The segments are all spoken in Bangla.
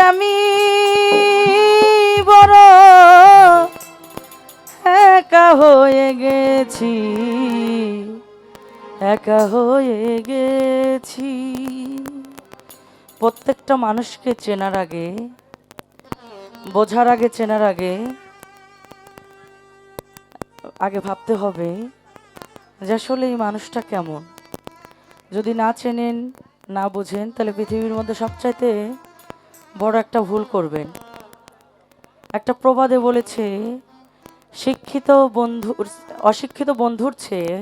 আমি বড় একা হয়ে গেছি, একা হয়ে গেছি। প্রত্যেকটা মানুষকে চেনার আগে, বোঝার আগে, চেনার আগে আগে ভাবতে হবে যে আসলে এই মানুষটা কেমন। যদি না চেনেন, না বুঝেন, তাহলে পৃথিবীর মধ্যে সবচাইতে বড় একটা ভুল করবেন। একটা প্রবাদে বলেছে, অশিক্ষিত বন্ধুর চেয়ে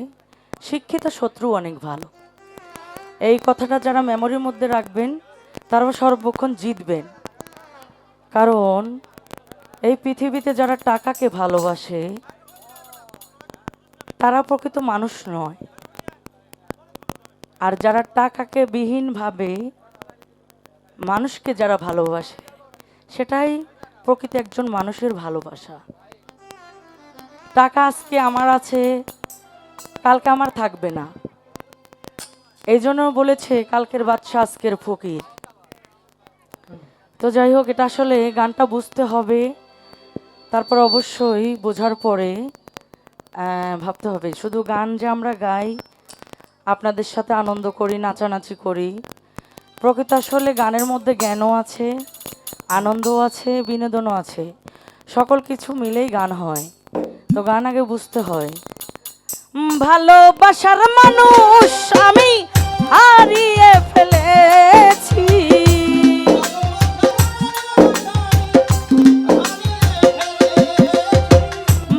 শিক্ষিত শত্রু অনেক ভালো। এই কথাটা যারা মেমোরির মধ্যে রাখবেন তারাও সর্বক্ষণ জিতবেন। কারণ এই পৃথিবীতে যারা টাকাকে ভালোবাসে তারা প্রকৃত মানুষ নয়, আর যারা টাকাকে বিহীনভাবে মানুষকে যারা ভালোবাসে সেটাই প্রকৃত একজন মানুষের ভালোবাসা। টাকা আজকে আমার আছে, কালকে আমার থাকবে না। এই জন্য বলেছে কালকের বাদশা আজকের ফকির। তো যাই হোক, এটা আসলে গানটা বুঝতে হবে, তারপর অবশ্যই বোঝার পরে ভাবতে হবে। শুধু গান যে আমরা গাই, আপনাদের সাথে আনন্দ করি, নাচানাচি করি, প্রকৃত আসলে গানের মধ্যে জ্ঞানও আছে, আনন্দও আছে, বিনোদনও আছে। সকল কিছু মিলেই গান হয়। তো গান আগে বুঝতে হয়। ভালোবাসার মানুষ আমি হারিয়ে ফেলেছি,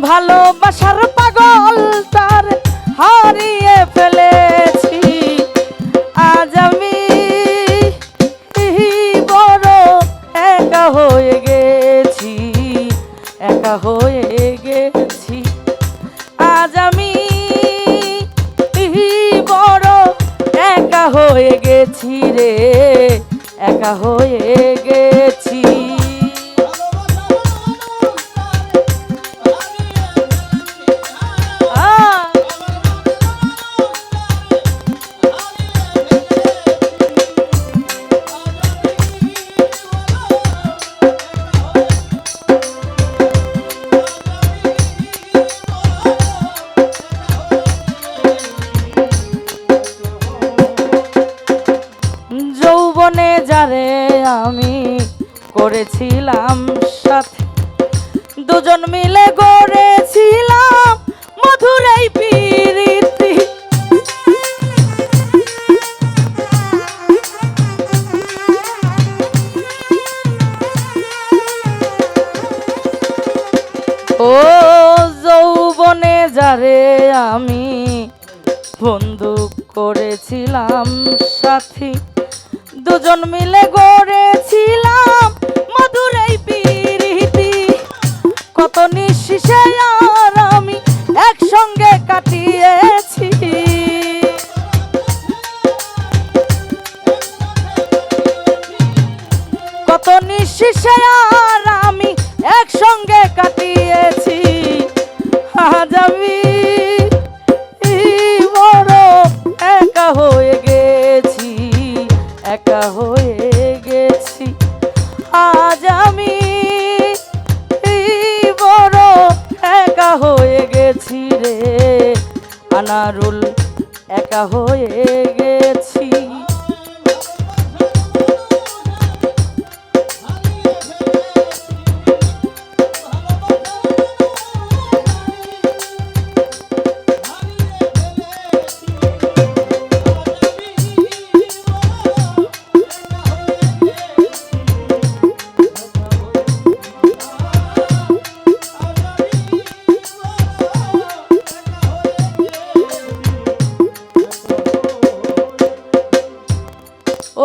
ভালোবাসার পাগল তার হারিয়ে ফেলেছি। আজ আমি বড় একা হয়ে গেছি, একা হয়ে গেছি। আজ আমি বড় একা হয়ে গেছি রে, একা হয়ে গেছি। যৌবনে যারে আমি করেছিলাম সাথে, দুজন মিলে গড়েছিলাম মধুর এই প্রীতি। ও যৌবনে যারে আমি বন্ধু করেছিলাম সাথী, দুজন মিলে গড়েছিলাম মধুর এই প্রীতি। কত নিঃশেষে আর আমি একসঙ্গে কাটিয়েছি, কত নিঃশেষে আর আমি একসঙ্গে কাটিয়েছি। আজ আমি বড় একা হয়ে গেছি, একা হয়ে গেছি। আজ আমি বড় একা হয়ে গেছি রে আনারুল, একা হয়ে গেছি।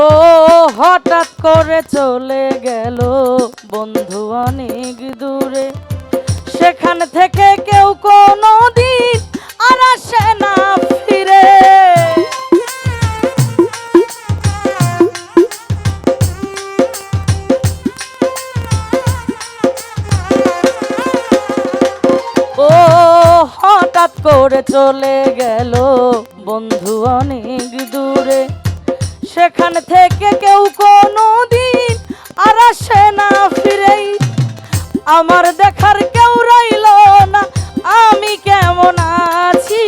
ও হঠাৎ করে চলে গেল বন্ধু অনেক দূরে, সেখান থেকে কেউ কোনো দিন আর আসে না ফিরে। ও হঠাৎ করে চলে গেল বন্ধু অনেক দূরে, সেখান থেকে কেউ কোনো দিন আর আসে আমার দেখার কেউ রইল না, আমি কেমন আছি।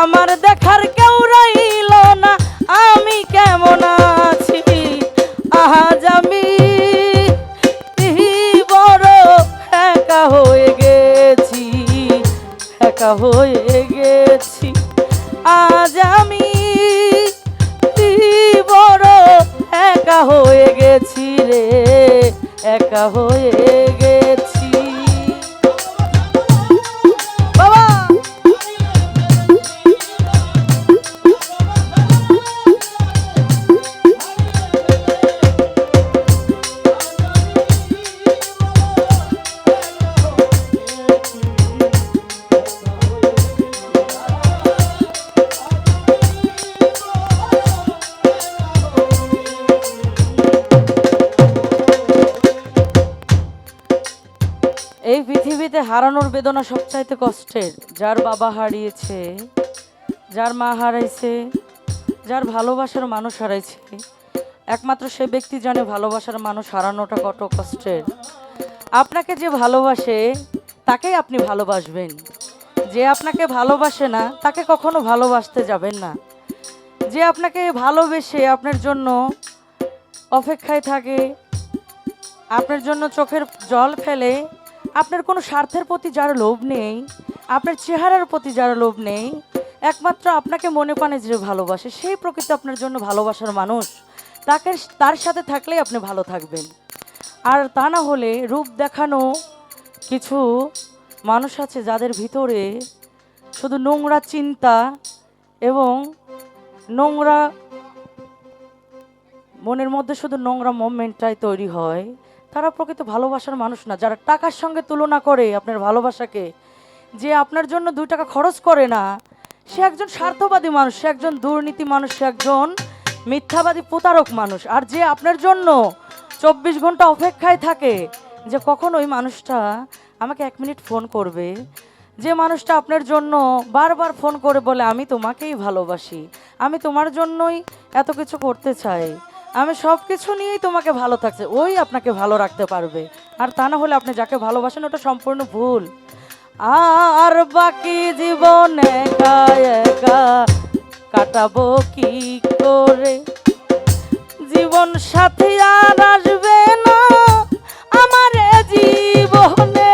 আমার দেখার কেউ রইল না, আমি কেমন আছি। আজ আমি বড় একা হয়ে গেছি, একা হয়ে গেছি। আজ আমি বড় একা হয়ে গেছি রে, একা হয়ে গেছি। বাবা এই পৃথিবীতে হারানোর বেদনা সবচাইতে কষ্টের। যার বাবা হারিয়েছে, যার মা হারাইছে, যার ভালোবাসার মানুষ হারাইছে, একমাত্র সে ব্যক্তি জানে ভালোবাসার মানুষ হারানোটা কত কষ্টের। আপনাকে যে ভালোবাসে তাকেই আপনি ভালোবাসবেন, যে আপনাকে ভালোবাসে না তাকে কখনো ভালোবাসতে যাবেন না। যে আপনাকে ভালোবেসে আপনার জন্য অপেক্ষায় থাকে, আপনার জন্য চোখের জল ফেলে, আপনার কোনো স্বার্থের প্রতি যার লোভ নেই, আপনার চেহারার প্রতি যার লোভ নেই, একমাত্র আপনাকে মনে প্রাণে যে ভালোবাসে, সেই প্রকৃত আপনার জন্য ভালোবাসার মানুষ, তার সাথে থাকলেই আপনি ভালো থাকবেন। আর তা না হলে রূপ দেখানো কিছু মানুষ আছে যাদের ভিতরে শুধু নোংরা চিন্তা এবং নোংরা মনের মধ্যে শুধু নোংরা মোমেন্টটাই তৈরি হয়। তারা প্রকৃত ভালোবাসার মানুষ না। যারা টাকার সঙ্গে তুলনা করে আপনার ভালোবাসাকে, যে আপনার জন্য 2 টাকা খরচ করে না, সে একজন স্বার্থবাদী মানুষ, সে একজন দুর্নীতি মানুষ, সে একজন মিথ্যাবাদী প্রতারক মানুষ। আর যে আপনার জন্য 24 ঘন্টা অপেক্ষায় থাকে যে কখন ওই মানুষটা আমাকে 1 মিনিট ফোন করবে, যে মানুষটা আপনার জন্য বারবার ফোন করে বলে আমি তোমাকেই ভালোবাসি, আমি তোমার জন্যই এত কিছু করতে চাই, আমি সব কিছু নিয়েই তোমাকে ভালো থাকছে, ওই আপনাকে ভালো রাখতে পারবে। আর তা না হলে আপনি যাকে ভালোবাসেন ওটা সম্পূর্ণ ভুল। আর বাকি জীবন একা একা কাটাবো কি করে, জীবন সাথী আর আসবে না আমার জীবনে।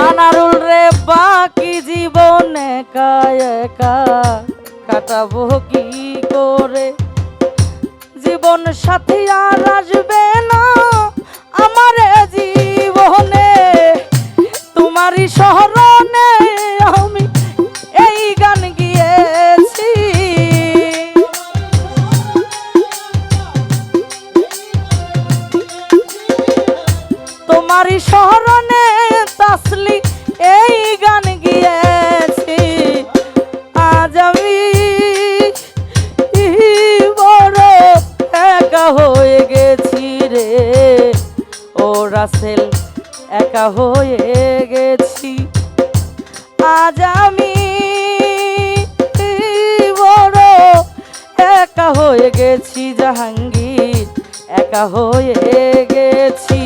আনারুল রে বাকি জীবন একা একা কাটাবো কি করে, জীবন সাথী আর আসবে না আমার জীবনে। তোমারই স্মরণে আমি এই গান গিয়েছি, তোমারই স্মরণে তাসলি এই গান গিয়েছি। আজ আমি বড় একা হয়ে গেছি রে ও রাসেল, একা হয়ে গেছি। আজ আমি বড় একা হয়ে গেছি জাহাঙ্গীর, একা হয়ে গেছি।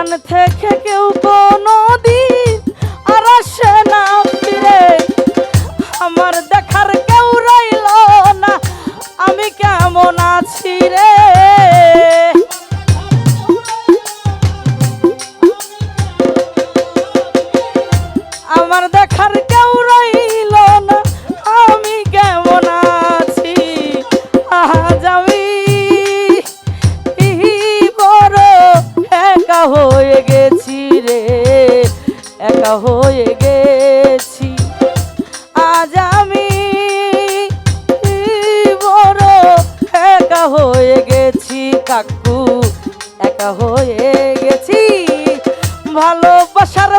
জীবন থেকে কেউ কোনো দিন আর আসে না ফিরে, আমার দেখার কেউ রইল না, আমি কেমন আছি রে। আমার দেখার কেউ রইল না, আমি কেমন আছি। আজ আমি বড় একা হয়ে গেছি রে, একা হয়ে গেছি। আজ আমি বড় একা হয়ে গেছি কাকু, একা হয়ে গেছি। ভালোবাসার